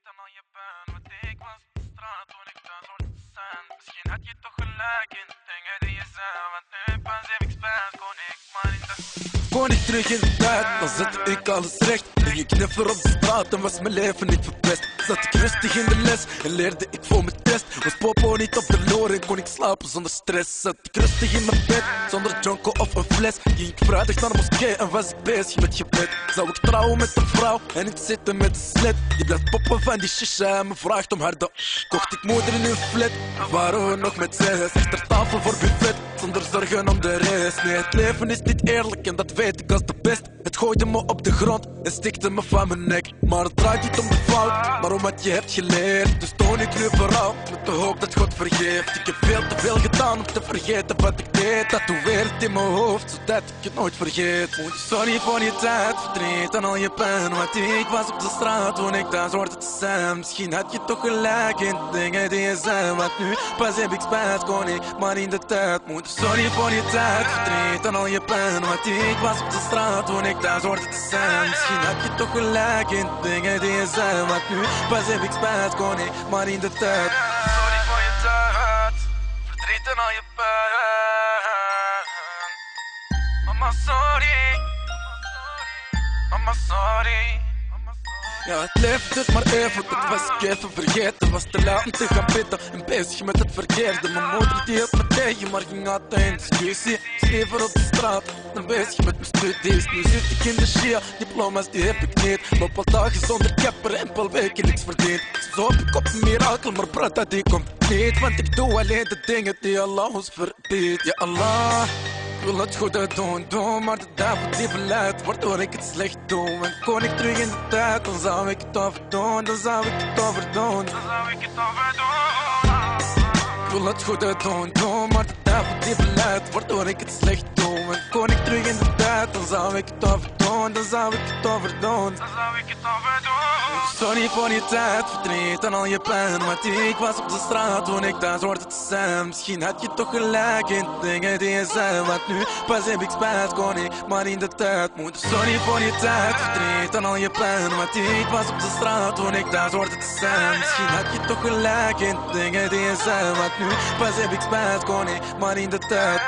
vergeten al je pijn. Want ik was op de straat toen ik thuis hoorde te zijn. Misschien had je toch gelijk in de dingen die je zei. Want nu pas heb ik spijt, kon ik maar in de... Kon ik terug in de tijd, dan zette ik alles recht. Ging ik kniffer op de straat en was mijn leven niet verpest. Zat ik rustig in de les en leerde ik voor mijn test. Was popo niet op de loer en kon ik slapen zonder stress. Zat ik rustig in mijn bed, zonder jonko of een fles. Ging ik vrijdag naar de moskee en was ik bezig met gebed. Zou ik trouwen met een vrouw en niet zitten met de slet. Die blijft poppen van die shisha en me vraagt om haar de... Kocht ik moeder in een flat, waren we nog met 6. Achter tafel voor buffet, zonder zorgen om de rest. Nee, het leven is niet eerlijk en dat weet ik als de best. Het gooide me op de grond en stikte me van mijn nek. Maar het draait niet om de fout, maar om wat je hebt geleerd. Dus toon ik nu vooral, met de hoop dat God vergeeft. Ik heb veel te veel gedaan om te vergeten wat ik deed. Tatoeëer het in mijn hoofd, zodat ik het nooit vergeet. Sorry voor je tijd, verdriet en al je pijn. Want ik was op de straat toen ik thuis hoorde te zijn. Misschien had je toch gelijk in de dingen die je zei. Want nu pas heb ik spijt, kon ik maar in de tijd moeten. Sorry voor je tijd, verdriet en al je pijn. Want ik was op de straat toen ik thuis hoorde te zijn. Misschien had je toch gelijk in de dingen die je zei. Want nu pas heb ik spijt, kon ik maar in de tijd. Sorry voor je tijd, verdriet en al je pijn. Mama sorry, mama sorry. Ja, het leven duurt maar even, dat was ik even vergeten. Was te laat om te gaan bidden en bezig met het verkeerde. Mijn moeder die hield me tegen, maar ging altijd in discussie. Schreef op de straat, dan bezig met mijn studies. Nu zit ik in de shia, diploma's die heb ik niet. Loop al dagen zonder kapper en al weken niks verdiend. Zo hoop ik op een mirakel, maar brata die komt niet. Want ik doe alleen de dingen die Allah ons verbiedt. Ja Allah, ik wil het goede doen, maar de duivel die verleidt, waardoor ik het slecht doe. En kon ik terug in de tijd, dan zou ik het overdoen, dan zou ik het overdoen. Dan zou ik het overdoen. Ik wil het goede doen, maar de duivel die verleidt, waardoor ik het slecht doe. En kon ik terug in de tijd, dan zou ik het overdoen, dan zou ik het overdoen. Dan zou ik het overdoen. Sorry voor je tijd, verdriet en al je pijn. Want ik was op de straat toen ik thuis hoorde te zijn. Misschien had je toch gelijk in de dingen die je zei. Want nu pas heb ik spijt, kon ik maar in de tijd moeten. Sorry voor je tijd, verdriet en al je pijn. Want ik was op de straat toen ik thuis hoorde te zijn. Misschien had je toch gelijk in de dingen die je zei. Want nu pas heb ik spijt, kon ik maar in de tijd.